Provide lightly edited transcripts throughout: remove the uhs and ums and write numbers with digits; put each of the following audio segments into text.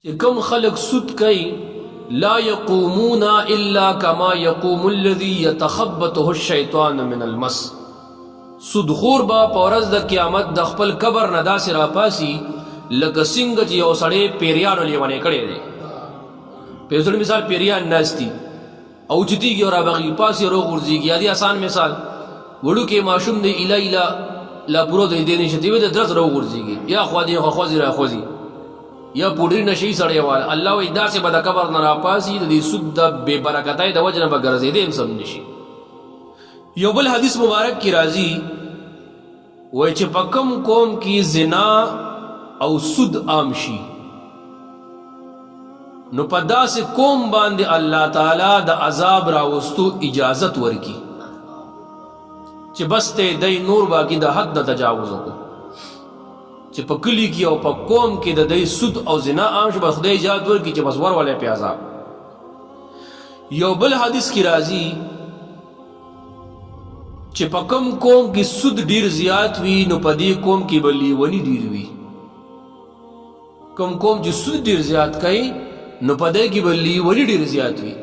چې کوم خلق سود کوي لا يقومون الا كما يقوم الذي يتخبطه الشيطان من المس. سودخور با پورز د قیامت د خپل قبر نه داسې راپاسي لکه څنګه چې یو سړی پیریانو لیونی کړی دی. په مثال پیریان ناستی او چتیږي او رابغي پاسې روغ ورځيږي. یا دی آسان مثال وړوکې ماشوم دی اله اله لا پورو دی دی نشي دی د درس روغ ورځيږي یا خو دی خو خوځي را خوځي یا پوډری نشي سړی وال الله وې داسې به د قبر نه راپاسي د دې سود د بے برکتای د وجه نه به ګرځېدې هم سم نشي. یو بل حدیث مبارک کی راځي وای چې په کوم قوم کې زنا او سود عام شي نو په داسې قوم باندې الله تعالی د عذاب راوستو اجازت ورکي چې بس ته دای نور باقي د حد د تجاوز وکړو چې په کلی کې او په قوم کې د دای سود او زنا عام شي به خدای اجازت ورکي چې بس ورولې په عذاب. یو بل حدیث کی راځي چې په کوم قوم کې سود ډیر زیات وي نو په دې قوم کې به لیونی ډیر وي. کوم قوم چې سود ډیر زیات کوي نو په دې کې به لیونی ډیر زیات وي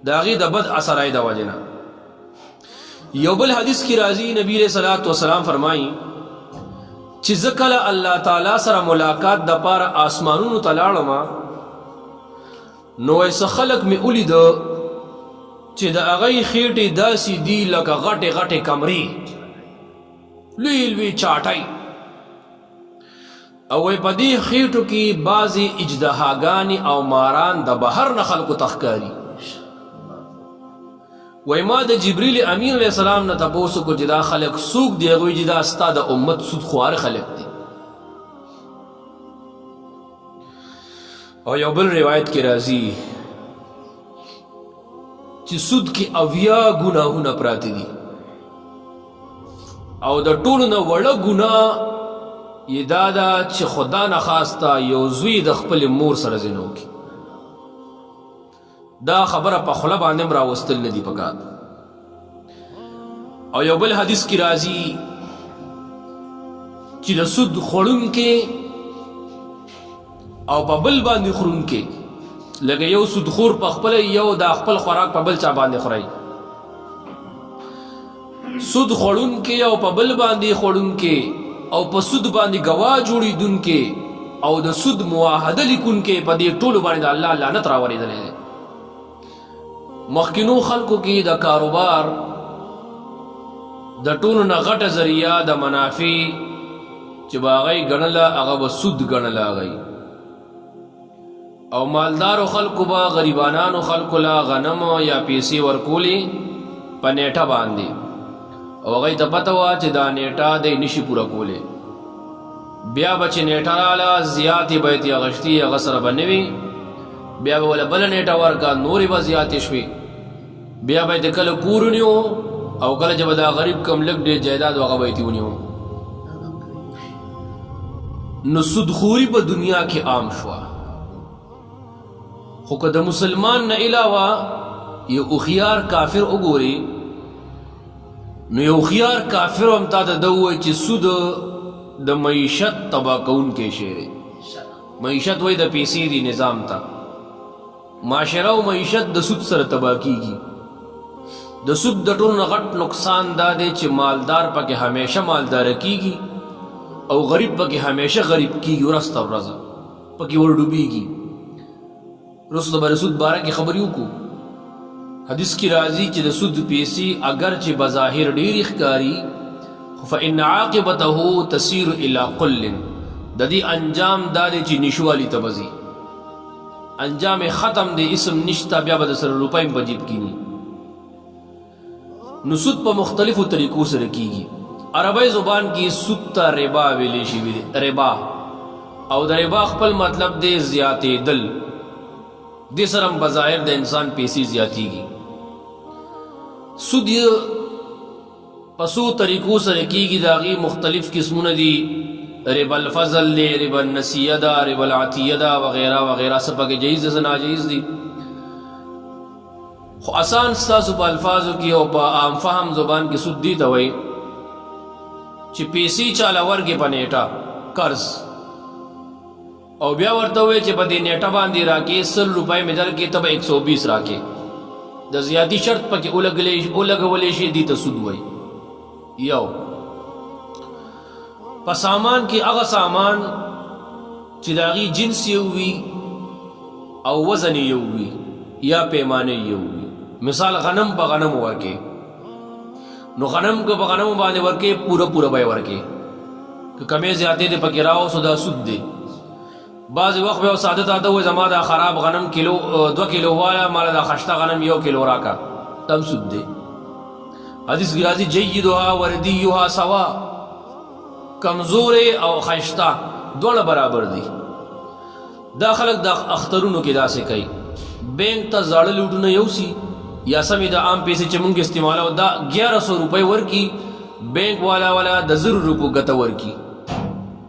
د هغې د بد اثرای د وجې نه. یو بل حدیث کې راځي نبی علیہ الصلوۃ والسلام فرمایي چې زه کله الله تعالی سره ملاقات د پاره آسمانونو ته لاړم نو ایسه خلق مې ولیده چې د هغې خېټې داسې دي لکه غټې غټې کمرې لوی لوی چاټۍ او وی په دې خېټو کې بعضې اجدهاګانې او ماران د بهر نه خلکو ته ښکاري. وی ما د جبریل امین علیہ السلام نه تپوس وکړو چې دا خلک څوک دي؟ هغوی چې دا ستا د امت سودخواره خلک دي. او یو بل روایت کې راځي چې سود کې 80 ګناهونه پراته دي او د ټولو نه وړه ګناه یې دا ده چې خدا نه خواسته یو زوی د خپلې مور سره زنا وکړي. دا خبره په خوله باندې هم راوستل نه دي پکار. او یو بل حدیث کې راځي چې د سود خوړونکي او په بل باندې خورونکي لکه یو سودخور په خپل یو د خپل خوراک په بل چا باندې خوري، سود خوړونکي او په بل باندې خوړونکي او په سود باندې گواه جوړېدونکي او د سود معاهده لیکونکي په دې ټولو باندې الله لعنت راوړېدلی دی. مخکینو خلکو کې د کاروبار د ټولو نه غټه ذریعه د منافع چې به هغه یې ګڼله هغه به سود ګڼله هغه او مالدارو خلکو به غریبانانو خلکو له غنم یا پیسې ورکولې په نیټه باندې او هغوی ته پته وه چې دا نیټه دی نشي پوره کولی. بیا به چې نیټه راله زیاتې به یې اغشتي هغه سره به نه وي، بیا به وله بله نیټه ورکړه نورې به زیاتې شوې، بیا به یې د کله کور ونیو او کله چې به دا غریب کم لږ ډېر جایداد هغه به یې ونیو. نو سودخوري په دنیا کې عام شوه. خو که د مسلمان نه علاوه یو هوښیار کافر وګوري نو یو هوښیار کافر هم تا ته ده ووایي چې سود د معیشت تباه کوونکی شی دی. معیشت وایي د پیسې دی نظام ته معاشره او معیشت د سود سره تباه کیږي. د سود د ټولو نه غټ نقصان دا دی چې مالدار پکې همیشه مالداره کیږي او غریب پکې همیشه غریب کیږي، ورځ تر ورځه پکې ورډوبیږي. رسول به سود باره کې خبرې وکړو. حدیث کې راځي چې د سود پیسې اگر چې بظاهر ډېرې ښکاري خو فإن عاقبته تسیر الی قل، د دې انجام دا دی چې نشوالي ته به ځي، انجام ختم دی، اسم نشته، بیا به د سره روپۍ په جیب کینی. نو سود په مختلفو طریقو سره کیږي. عربی زبان کې سود ته ربا ویلی شوي دی، ربا او د ربا خپل مطلب دی زیاتېدل، دې سره هم بظاهر د انسان پیسې زیاتېږي. سود یې په څو طریقو سره کیږي، د هغې مختلف قسمونه دي. ربا الفضل دی، ربا النسیه ده، ربا العطیه ده وغیره وغیره. څه پکې جایز ده څه ناجایز دي. خو آسان ستاسو په الفاظو کې او په عام فهم زبان کې سود دي ته وایي چې پیسې چاله ورکې په نیټه قرض او بیا ورته وای چې په دې نیټه باندې راکې 100 روپۍ مې درکې ته به 120 راکې د زیاتی شرط پکې ولګولې شي دي ته سود وای یو په سامان کې هغه سامان چې داغي جنس یو وي او وزن یو وي یا پیمانه یو وي مثال غنم په غنم ورکې نو غنم کو په غنم باندې ورکې پورا به ورکې که کمې زیاتې دې پکې راو سودا سود دی بعض وخت به ساده تاته و زما دا خراب غنم کیلو 2 کیلو والا مال دا خشته غنم 1 کیلو راکا تم سود دی حدیث کی راځي جیدها وردیها سوا کمزور او خشته دوه برابر دي دا خلک د اخترونو کې داسې کوي بینک ته زړه لوټونه یوسي یا سمې د عام پیسې چې مونږ استعمالو دا 1100 روپۍ ورکی بینک والا د 0 روپو ګټه ورکی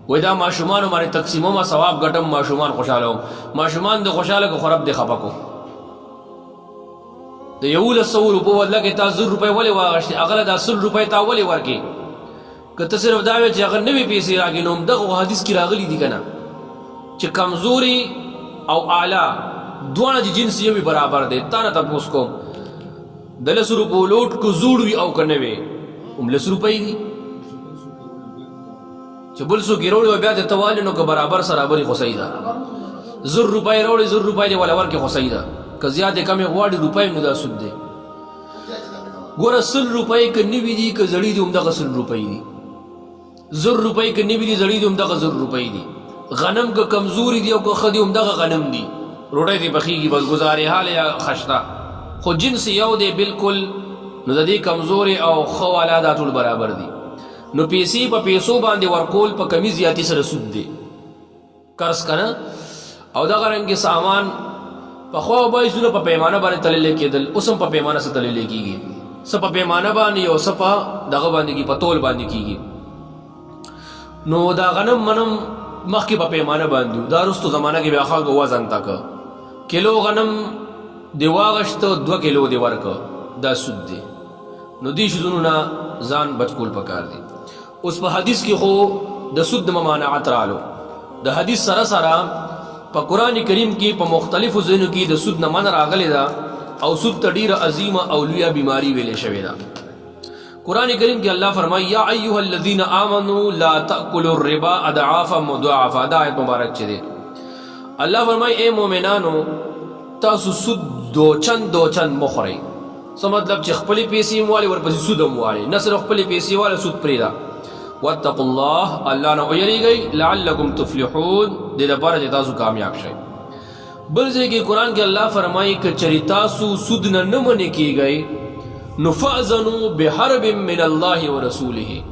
وای دا ماشومان باندې تقسیمو ما ثواب ګټم ماشومان خوشاله ماشومان د خوشاله کو خراب دي خپکو د یو له 100 روپو ولګه تا 0 روپۍ ولې واغشتي اغله دا 100 روپۍ تا ولې ورکی کته صرف دا وی چې هغه نوې پیسې راګي نو دغه حدیث کې راغلي دي کنه چې کمزوري او اعلی دوه جنس یو برابر دي تا نه تاسو کو د 100 روپو لوټ کو زوړ وی او کنه وی 100 روپۍ دي چې بل سو ګیروړي بیا د توالینو که برابر سرابري خو صحیح ده 0 روپۍ راوړي 0 روپۍ دی ولا ورکه خو صحیح ده که زیاده کمې غواړي روپۍ نو دا سود دی ګوره 100 روپۍ که نوي دي که زړې دي همدغه 100 روپۍ دي 0 روپۍ که نوي دي زړې دي همدغه 0 روپۍ دي غنم که کمزوري دي او که ښه دي همدغه غنم دي روټۍ دې پخېږي بس ګزارې حال یا خشته خو جنس یو دی بالکل نو د دې کمزوري او ښه والا دا ټول برابر دي نو پیسې په پیسو باندې ورکول په کمی زیاتی سره سود دی قرض کنه او دغه رنګ سامان په خو بایزونه په پیمانه باندې تلل کېدل اوس هم په پیمانه سره تلل کېږي څه په پیمانه باندې او څه په دغه باندې کې په تول باندې کېږي نو دا غنم منم مخکې په پیمانه باندې دا رستو زمانہ کې بیا خلکو وزن تک کیلو غنم دی واغشت 2 کیلو دی ورک دا سود دی نو دې شذونو نه ځان بچکول پکار دی اوس په حدیث کې خو د سود ممانعت رالو د حدیث سره سره په قران کریم کې په مختلفو ځایونو کې د سود نه من راغلی دا او سود ته ډیره عظیمه او لویه بیماری ویلې شوې ده قران کریم کې الله فرمایي یا ایها الذین آمنوا لا تاکلوا الربا اضعافا مضاعفا دا آیت مبارک چي دي الله فرمایي اے مؤمنانو تاسو سود دوچن مخورئ څه مطلب چې خپل پیسې موالي ورپسې سود موالي نه صرف خپل پیسې والا سود پریدا واتقوا الله نه ویریږي لعلکم تفلحون دې لپاره چې تاسو کامیاب شئ بل ځای کې قران کې الله فرمایي چې چری تاسو سود نه منې کیږئ نو فاذنوا بحرب من الله ورسوله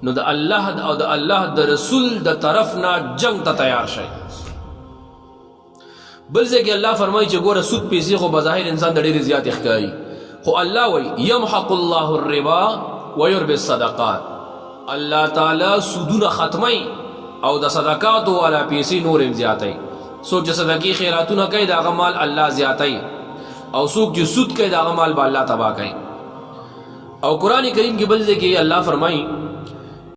نو د الله او د الله د رسول د طرف نه جنگ ته تیار شئ بل ځای کې الله فرمایي چې ګوره سود پیسې خو بظاهر انسان د ډېر زیات ښکاري خو الله وی يمحق الله الربا ويربي الصدقات الله تعالی سودونه ختمي او د صدقات والا پیسې نور هم زیاتای څوک چې صدقې خیراتونه کوي دا غمال الله زیاتای او څوک چې سود کوي دا غمال به الله تبا کوي او قران کریم کې بل ځای کې الله فرمایي